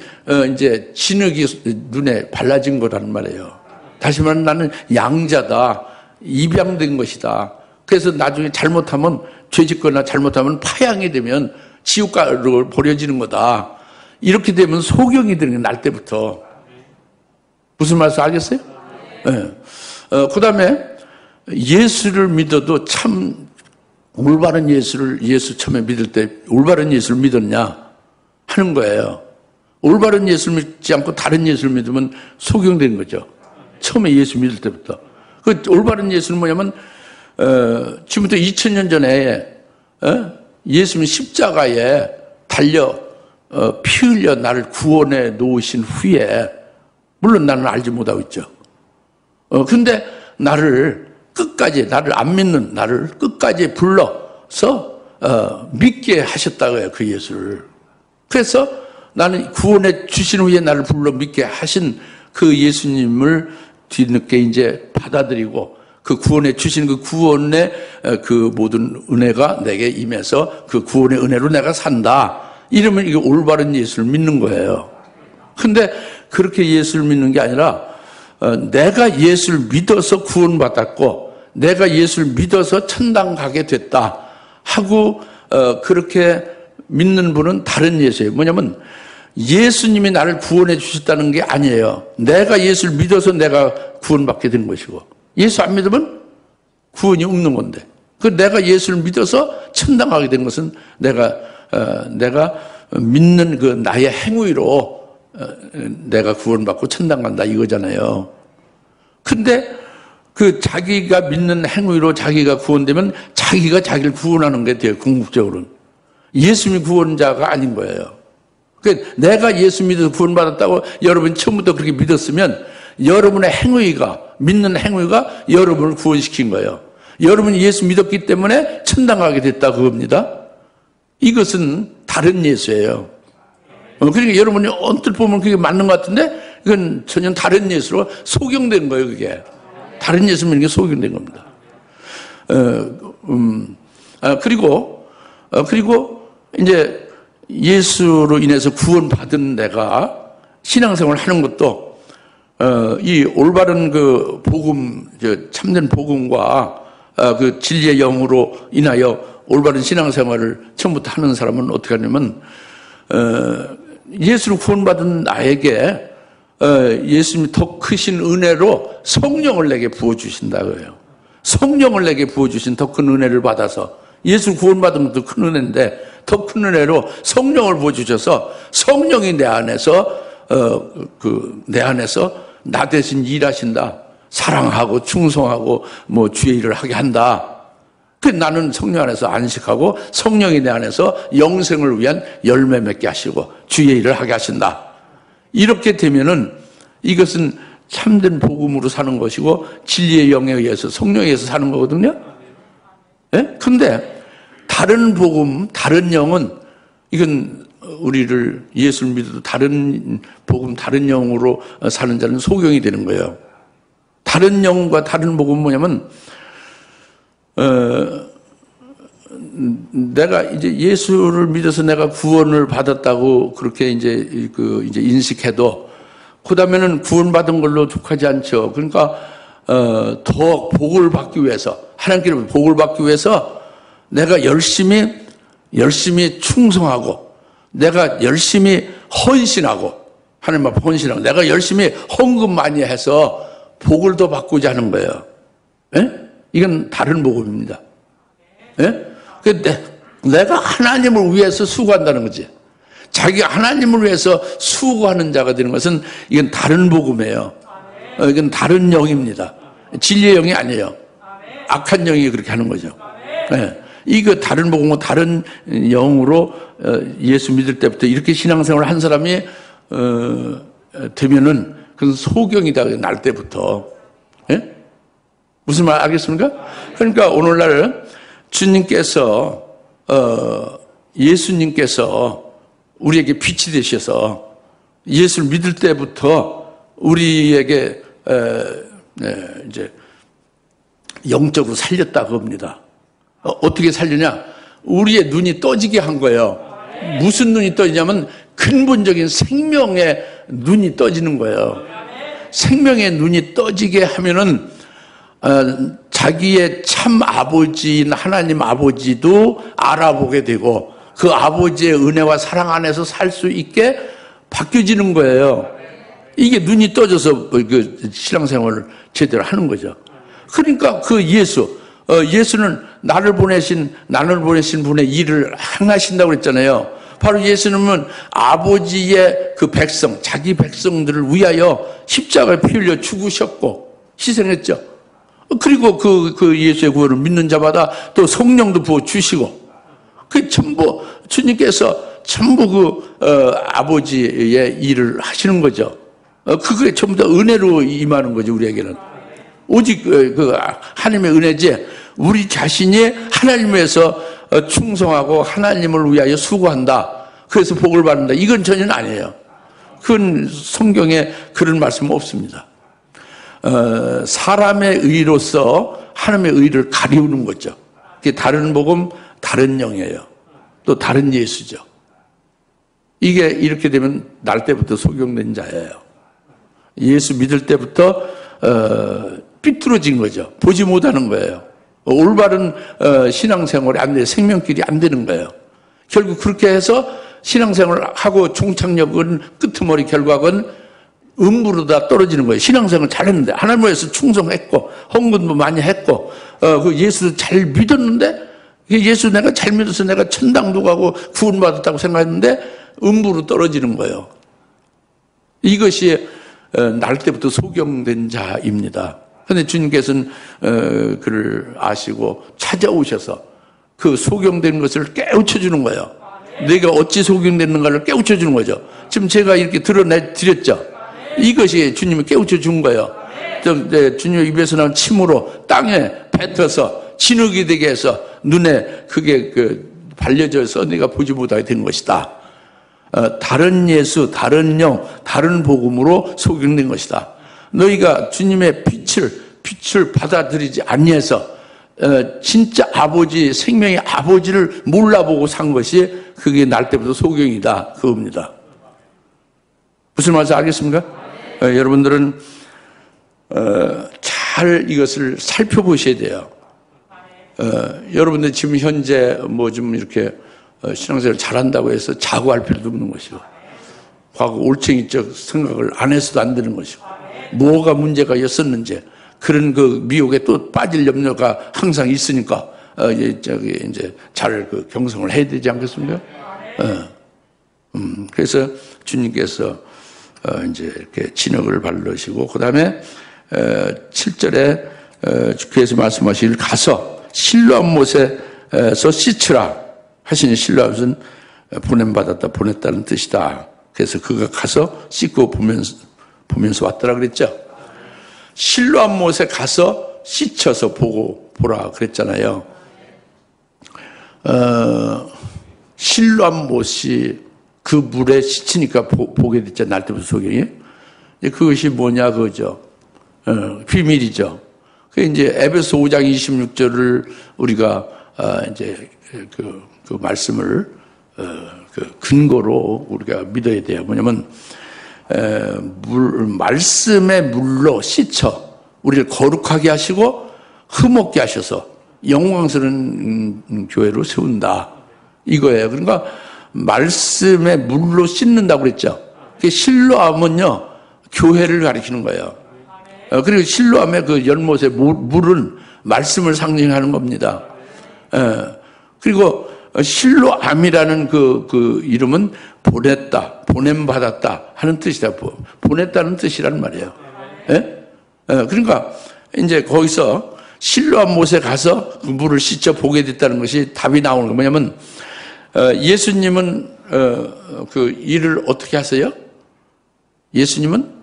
A: 이제 진흙이 눈에 발라진 거란 말이에요. 다시 말하면 나는 양자다. 입양된 것이다. 그래서 나중에 잘못하면 죄짓거나 잘못하면 파양이 되면 지옥가로 버려지는 거다. 이렇게 되면 소경이 되는 거예요. 날 때부터. 무슨 말씀 알겠어요? 네. 그 다음에 예수를 믿어도 참 올바른 예수 처음에 믿을 때 올바른 예수를 믿었냐 하는 거예요. 올바른 예수를 믿지 않고 다른 예수를 믿으면 소경되는 거죠. 처음에 예수 믿을 때부터. 그 올바른 예수는 뭐냐면 지금부터 2000년 전에 예수님이 십자가에 달려 피 흘려 나를 구원해 놓으신 후에 물론 나는 알지 못하고 있죠. 근데 나를 안 믿는 나를 끝까지 불러서 믿게 하셨다고요. 그 예수를. 그래서 나는 구원해 주신 후에 나를 불러 믿게 하신 그 예수님을 뒤늦게 이제 받아들이고 그 구원해 주신 그 구원의 그 모든 은혜가 내게 임해서 그 구원의 은혜로 내가 산다. 이러면 이게 올바른 예수를 믿는 거예요. 근데 그렇게 예수를 믿는 게 아니라 내가 예수를 믿어서 구원받았고 내가 예수를 믿어서 천당 가게 됐다 하고 그렇게 믿는 분은 다른 예수예요. 뭐냐면 예수님이 나를 구원해 주셨다는 게 아니에요. 내가 예수를 믿어서 내가 구원받게 된 것이고 예수 안 믿으면 구원이 없는 건데 그 내가 예수를 믿어서 천당 가게 된 것은 내가 믿는 그 나의 행위로 내가 구원받고 천당 간다 이거잖아요. 근데 그 자기가 믿는 행위로 자기가 구원되면 자기가 자기를 구원하는 게 돼요. 궁극적으로는 예수님이 구원자가 아닌 거예요. 그러니까 내가 예수 믿어서 구원받았다고 여러분이 처음부터 그렇게 믿었으면 여러분의 행위가, 믿는 행위가 여러분을 구원시킨 거예요. 여러분이 예수 믿었기 때문에 천당 가게 됐다 그겁니다. 이것은 다른 예수예요. 그러니까 여러분이 언뜻 보면 그게 맞는 것 같은데 이건 전혀 다른 예수로 소경된 거예요. 그게 다른 예수 믿는 게 소경된 겁니다. 그리고 이제 예수로 인해서 구원받은 내가 신앙생활을 하는 것도 이 올바른 그 복음, 참된 복음과 그 진리의 영으로 인하여 올바른 신앙생활을 처음부터 하는 사람은 어떻게 하냐면 예수로 구원받은 나에게 예수님이 더 크신 은혜로 성령을 내게 부어주신다고요. 성령을 내게 부어주신 더 큰 은혜를 받아서 예수 구원받은 것도 큰 은혜인데 더 큰 은혜로 성령을 부어주셔서 성령이 내 안에서 내 안에서 나 대신 일하신다. 사랑하고 충성하고 뭐 주의 일을 하게 한다. 나는 성령 안에서 안식하고 성령이 내 안에서 영생을 위한 열매 맺게 하시고 주의 일을 하게 하신다. 이렇게 되면은 이것은 참된 복음으로 사는 것이고 진리의 영에 의해서 성령에 의해서 사는 거거든요. 예? 근데 다른 복음, 다른 영은 이건 우리를 예수를 믿어도 다른 복음, 다른 영으로 사는 자는 소경이 되는 거예요. 다른 영과 다른 복음은 뭐냐면 내가 이제 예수를 믿어서 내가 구원을 받았다고 그렇게 이제 인식해도 그 다음에는 구원받은 걸로 족하지 않죠. 그러니까 더 복을 받기 위해서 하나님께 복을 받기 위해서 내가 열심히 충성하고 내가 열심히 헌신하고 하나님 앞에 헌신하고 내가 열심히 헌금 많이 해서 복을 더 받고자 하는 거예요. 예? 이건 다른 복음입니다. 예? 내가 하나님을 위해서 수고한다는 거지. 자기가 하나님을 위해서 수고하는 자가 되는 것은 이건 다른 복음이에요. 이건 다른 영입니다. 진리의 영이 아니에요. 악한 영이 그렇게 하는 거죠. 예. 이거 다른 복음과 다른 영으로 예수 믿을 때부터 이렇게 신앙생활을 한 사람이 되면은 그건 소경이다. 날 때부터. 예? 무슨 말 알겠습니까? 그러니까 오늘날 주님께서 예수님께서 우리에게 빛이 되셔서 예수를 믿을 때부터 우리에게 이제 영적으로 살렸다 그겁니다. 어떻게 살리냐? 우리의 눈이 떠지게 한 거예요. 무슨 눈이 떠지냐면 근본적인 생명의 눈이 떠지는 거예요. 생명의 눈이 떠지게 하면은 자기의 참 아버지인 하나님 아버지도 알아보게 되고 그 아버지의 은혜와 사랑 안에서 살 수 있게 바뀌어지는 거예요. 이게 눈이 떠져서 그 신앙생활을 제대로 하는 거죠. 그러니까 그 예수는 나를 보내신 분의 일을 행하신다고 그랬잖아요. 바로 예수님은 아버지의 그 백성, 자기 백성들을 위하여 십자가에 피 흘려 죽으셨고 희생했죠. 그리고 그 예수의 구원을 믿는 자마다 또 성령도 부어 주시고 그 전부 주님께서 전부 아버지의 일을 하시는 거죠. 그게 전부 다 은혜로 임하는 거죠. 우리에게는 오직 하나님의 은혜지 우리 자신이 하나님을 위해서 충성하고 하나님을 위하여 수고한다. 그래서 복을 받는다. 이건 전혀 아니에요. 그건 성경에 그런 말씀은 없습니다. 사람의 의로서 하나님의 의를 가리우는 거죠. 그게 다른 복음, 다른 영이에요. 또 다른 예수죠. 이게 이렇게 되면 날 때부터 소경된 자예요. 예수 믿을 때부터 삐뚤어진 거죠. 보지 못하는 거예요. 올바른 신앙생활이 안 돼요. 생명길이 안 되는 거예요. 결국 그렇게 해서 신앙생활을 하고 종착역은 끄트머리 결과는 음부로 다 떨어지는 거예요. 신앙생활 잘했는데 하나님을 위해서 충성했고 헌금도 많이 했고 그 예수도 잘 믿었는데 예수 내가 잘 믿어서 내가 천당도 가고 구원받았다고 생각했는데 음부로 떨어지는 거예요. 이것이 날 때부터 소경된 자입니다. 그런데 주님께서는 그를 아시고 찾아오셔서 그 소경된 것을 깨우쳐 주는 거예요. 내가 어찌 소경됐는가를 깨우쳐 주는 거죠. 지금 제가 이렇게 드렸죠. 이것이 주님이 깨우쳐 준 거예요. 주님의 입에서 나온 침으로 땅에 뱉어서 진흙이 되게 해서 눈에 그게 발려져서 네가 보지 못하게 된 것이다. 다른 예수, 다른 영, 다른 복음으로 소경된 것이다. 너희가 주님의 빛을 받아들이지 아니해서 진짜 아버지, 생명의 아버지를 몰라보고 산 것이 그게 날 때부터 소경이다. 그겁니다. 무슨 말인지 알겠습니까? 여러분들은 잘 이것을 살펴보셔야 돼요. 여러분들 지금 현재 뭐 좀 이렇게 신앙생활 잘한다고 해서 자고할 필요도 없는 것이고, 과거 올챙이적 생각을 안 해서도 안 되는 것이고, 뭐가 문제가 있었는지 그런 그 미혹에 또 빠질 염려가 항상 있으니까 이제 잘 경성을 해야 되지 않겠습니까? 그래서 주님께서 이제 이렇게 진흙을 바르시고, 그 다음에 7절에 주께서 말씀하시길 가서 실로암 못에서 씻으라 하시니, 실로암은 보냄받았다, 보냈다는 뜻이다. 그래서 그가 가서 씻고 보면서 왔더라 그랬죠. 실로암 못에 가서 씻어서 보라 그랬잖아요. 실로암 못이 그 물에 씻으니까 보게 됐잖아요. 날 때부터 소경이. 그것이 뭐냐 그거죠. 비밀이죠. 그 이제 에베소 5장 26절을 우리가 이제 그 말씀을 근거로 우리가 믿어야 돼요. 뭐냐면 말씀의 물로 씻어 우리를 거룩하게 하시고 흠없게 하셔서 영광스러운 교회로 세운다. 이거예요. 그러니까 말씀의 물로 씻는다고 그랬죠. 실로암은요, 교회를 가리키는 거예요. 그리고 실로암의 그 연못의 물은 말씀을 상징하는 겁니다. 그리고 실로암이라는 그 이름은 보냈다, 보냄받았다 하는 뜻이다. 보냈다는 뜻이라는 말이에요. 그러니까 이제 거기서 실로암 못에 가서 그 물을 씻어 보게 됐다는 것이 답이 나오는 거예요. 뭐냐면 예수님은 그 일을 어떻게 하세요? 예수님은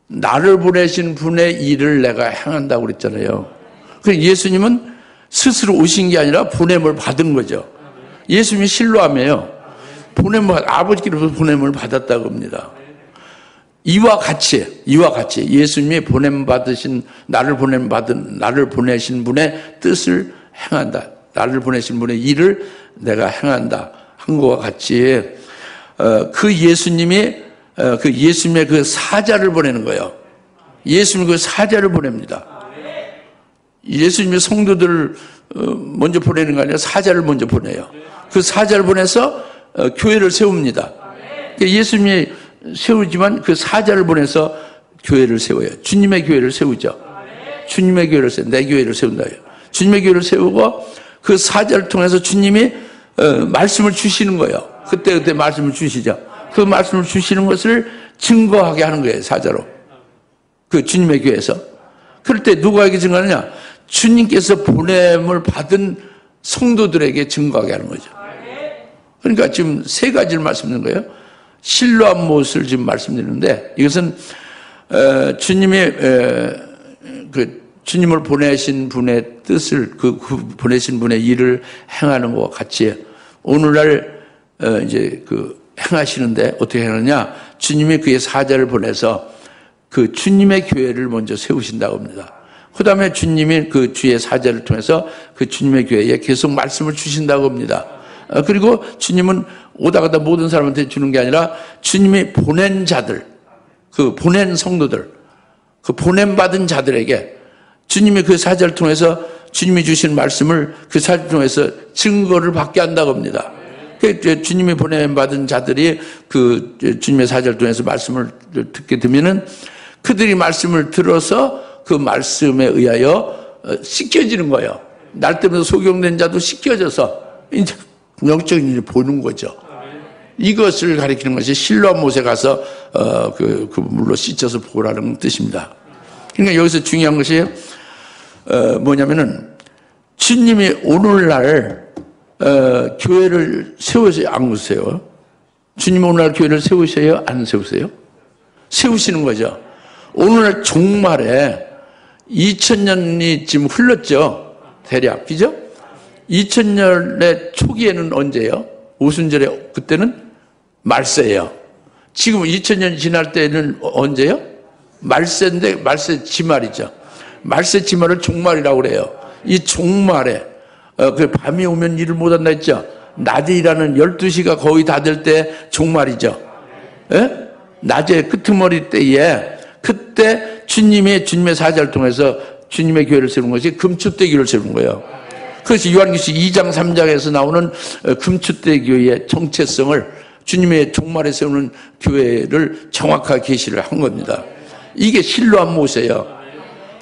A: 나를 보내신 분의 일을 내가 행한다고 그랬잖아요. 그래서 예수님은 스스로 오신 게 아니라 보냄을 받은 거죠. 예수님이 실로암이에요. 아버지께로부터 보냄을 받았다고 합니다. 이와 같이 예수님이 나를 보내신 분의 뜻을 행한다. 나를 보내신 분의 일을 내가 행한다. 한 것과 같이 그 예수님의 그 사자를 보내는 거예요. 예수님이 그 사자를 보냅니다. 예수님이 성도들을 먼저 보내는 거 아니라 사자를 먼저 보내요. 그 사자를 보내서 교회를 세웁니다. 예수님이 세우지만 그 사자를 보내서 교회를 세워요. 주님의 교회를 세우죠. 주님의 교회를 내 교회를 세운다. 주님의 교회를 세우고 그 사자를 통해서 주님이 말씀을 주시는 거예요. 그때 말씀을 주시죠. 그 말씀을 주시는 것을 증거하게 하는 거예요. 사자로. 그 주님의 교회에서. 그럴 때 누구에게 증거하느냐? 주님께서 보냄을 받은 성도들에게 증거하게 하는 거죠. 그러니까 지금 세 가지를 말씀드리는 거예요. 실로암 못을 지금 말씀드리는데, 이것은 주님을 보내신 분의 뜻을, 보내신 분의 일을 행하는 것과 같이 오늘날 이제 행하시는데 어떻게 하느냐? 주님이 그의 사자를 보내서 그 주님의 교회를 먼저 세우신다고 합니다. 그 다음에 주님이 그 주의 사자를 통해서 그 주님의 교회에 계속 말씀을 주신다고 합니다. 그리고 주님은 오다 가다 모든 사람한테 주는 게 아니라 주님이 보낸 자들, 그 보낸 성도들, 그 보냄받은 자들에게 주님이 그 사자를 통해서 주님이 주신 말씀을 그 사자를 통해서 증거를 받게 한다고 합니다. 주님이 보냄받은 자들이 그 주님의 사자를 통해서 말씀을 듣게 되면은 그들이 말씀을 들어서 그 말씀에 의하여 씻겨지는 거예요. 날 때부터 소경된 자도 씻겨져서 이제 영적인 일을 보는 거죠. 이것을 가리키는 것이 실로암 못에 가서 그 물로 씻어서 보라는 뜻입니다. 그러니까 여기서 중요한 것이 뭐냐면은 주님이 오늘날 교회를 세우세요, 안 세워요? 주님 오늘날 교회를 세우세요, 안 세우세요? 세우시는 거죠. 오늘날 종말에 2000년이 지금 흘렀죠. 대략, 그죠? 2000년의 초기에는 언제예요? 오순절에 그때는 말세예요. 지금 2000년이 지날 때는 언제예요? 말세인데 말세 지말이죠. 말세 지말을 종말이라고 그래요. 이 종말에 그 밤이 오면 일을 못한다 했죠. 낮에 일하는 12시가 거의 다 될 때 종말이죠. 예? 낮에 끄트머리 때에 그때 주님의 사자를 통해서 주님의 교회를 세우는 것이 금추대교를 세우는 거예요. 그래서 요한계시록 2장 3장에서 나오는 금추대교의 정체성을 주님의 종말에 세우는 교회를 정확하게 계시를 한 겁니다. 이게 실로암 못이에요.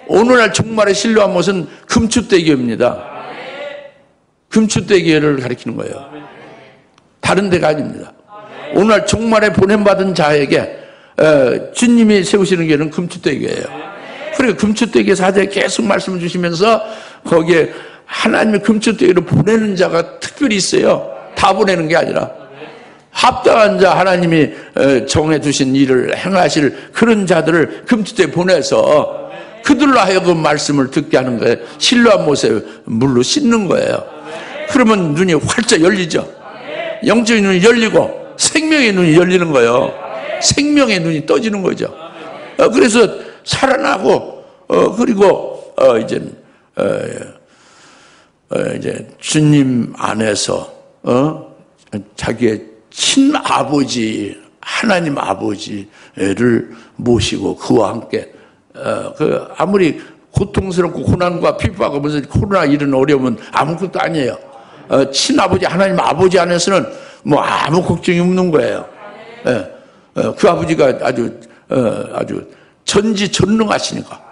A: 오늘날 종말의 실로암 못은 금추대교입니다. 금추대교를 가리키는 거예요. 다른 데가 아닙니다. 오늘 종말에 보냄받은 자에게 주님이 세우시는 교회는 금추대교예요. 그리고 금추대교 사자에 계속 말씀을 주시면서 거기에 하나님의 금추대교를 보내는 자가 특별히 있어요. 다 보내는 게 아니라 합당한 자, 하나님이 정해두신 일을 행하실 그런 자들을 금추대에 보내서 그들로 하여금 말씀을 듣게 하는 거예요. 실로암 못에 물로 씻는 거예요. 그러면 눈이 활짝 열리죠. 영적인 눈이 열리고 생명의 눈이 열리는 거예요. 생명의 눈이 떠지는 거죠. 그래서 살아나고 그리고 이제 주님 안에서 자기의 친아버지 하나님 아버지를 모시고 그와 함께 아무리 고통스럽고 고난과 핍박하고 무슨 코로나 이런 어려움은 아무것도 아니에요. 친아버지 하나님 아버지 안에서는 뭐 아무 걱정이 없는 거예요. 그 아버지가 아주 전지전능하시니까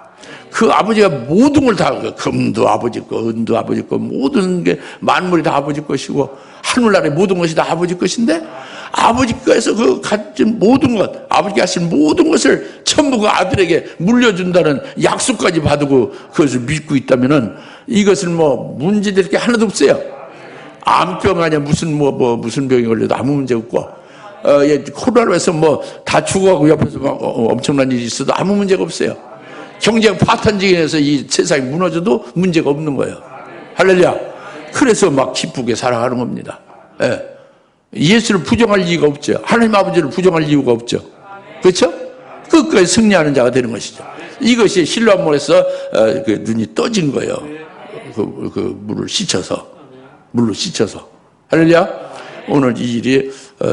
A: 그 아버지가 모든 걸 다 금도 아버지 거, 은도 아버지 거, 모든 게 만물이 다 아버지 것이고 하늘나라의 모든 것이 다 아버지 것인데 아버지께서 그 가진 모든 것, 아버지가 하신 모든 것을 전부 그 아들에게 물려준다는 약속까지 받고 그것을 믿고 있다면은 이것은 뭐 문제될 게 하나도 없어요. 암병 아니야 무슨 무슨 병이 걸려도 아무 문제 없고 코로나로 해서 뭐 다 죽어가고 옆에서 막 엄청난 일이 있어도 아무 문제가 없어요. 경제가 파탄지기에서 이 세상이 무너져도 문제가 없는 거예요. 할렐루야. 그래서 막 기쁘게 살아가는 겁니다. 예수를 부정할 이유가 없죠. 하나님 아버지를 부정할 이유가 없죠. 그렇죠? 끝까지 승리하는 자가 되는 것이죠. 이것이 실로암 몰에서 그 눈이 떠진 거예요. 그 물로 씻혀서. 할렐루야. 오늘 이 일이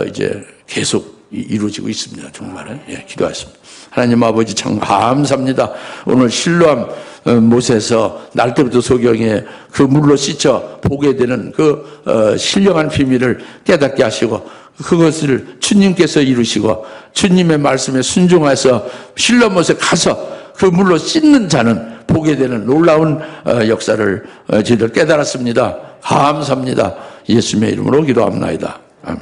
A: 이제 계속 이루어지고 있습니다. 정말은. 기도하겠습니다. 하나님 아버지 참 감사합니다. 오늘 실로암 못에서 날 때부터 소경에 그 물로 씻혀 보게 되는 그 신령한 비밀을 깨닫게 하시고 그것을 주님께서 이루시고 주님의 말씀에 순종해서 실로암 못에 가서 그 물로 씻는 자는 보게 되는 놀라운 역사를 저희들 깨달았습니다. 감사합니다. 예수님의 이름으로 기도합나이다. 아멘.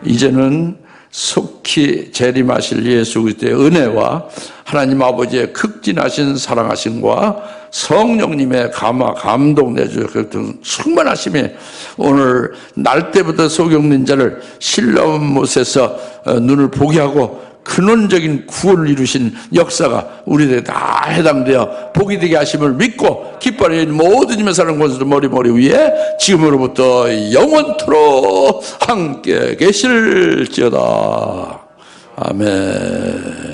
A: 이제는 속히 재림하실 예수 그리스도의 은혜와 하나님 아버지의 극진하신 사랑하심과 성령님의 감동 내주셨던 충만하심이 오늘 날 때부터 소경된 자를 실로암 못에서 눈을 보게 하고 근원적인 구원을 이루신 역사가 우리들에게 다 해당되어 복이 되게 하심을 믿고 기뻐하는 모든 힘의 사랑 권수도 머리 위에 지금으로부터 영원토록 함께 계실지어다. 아멘.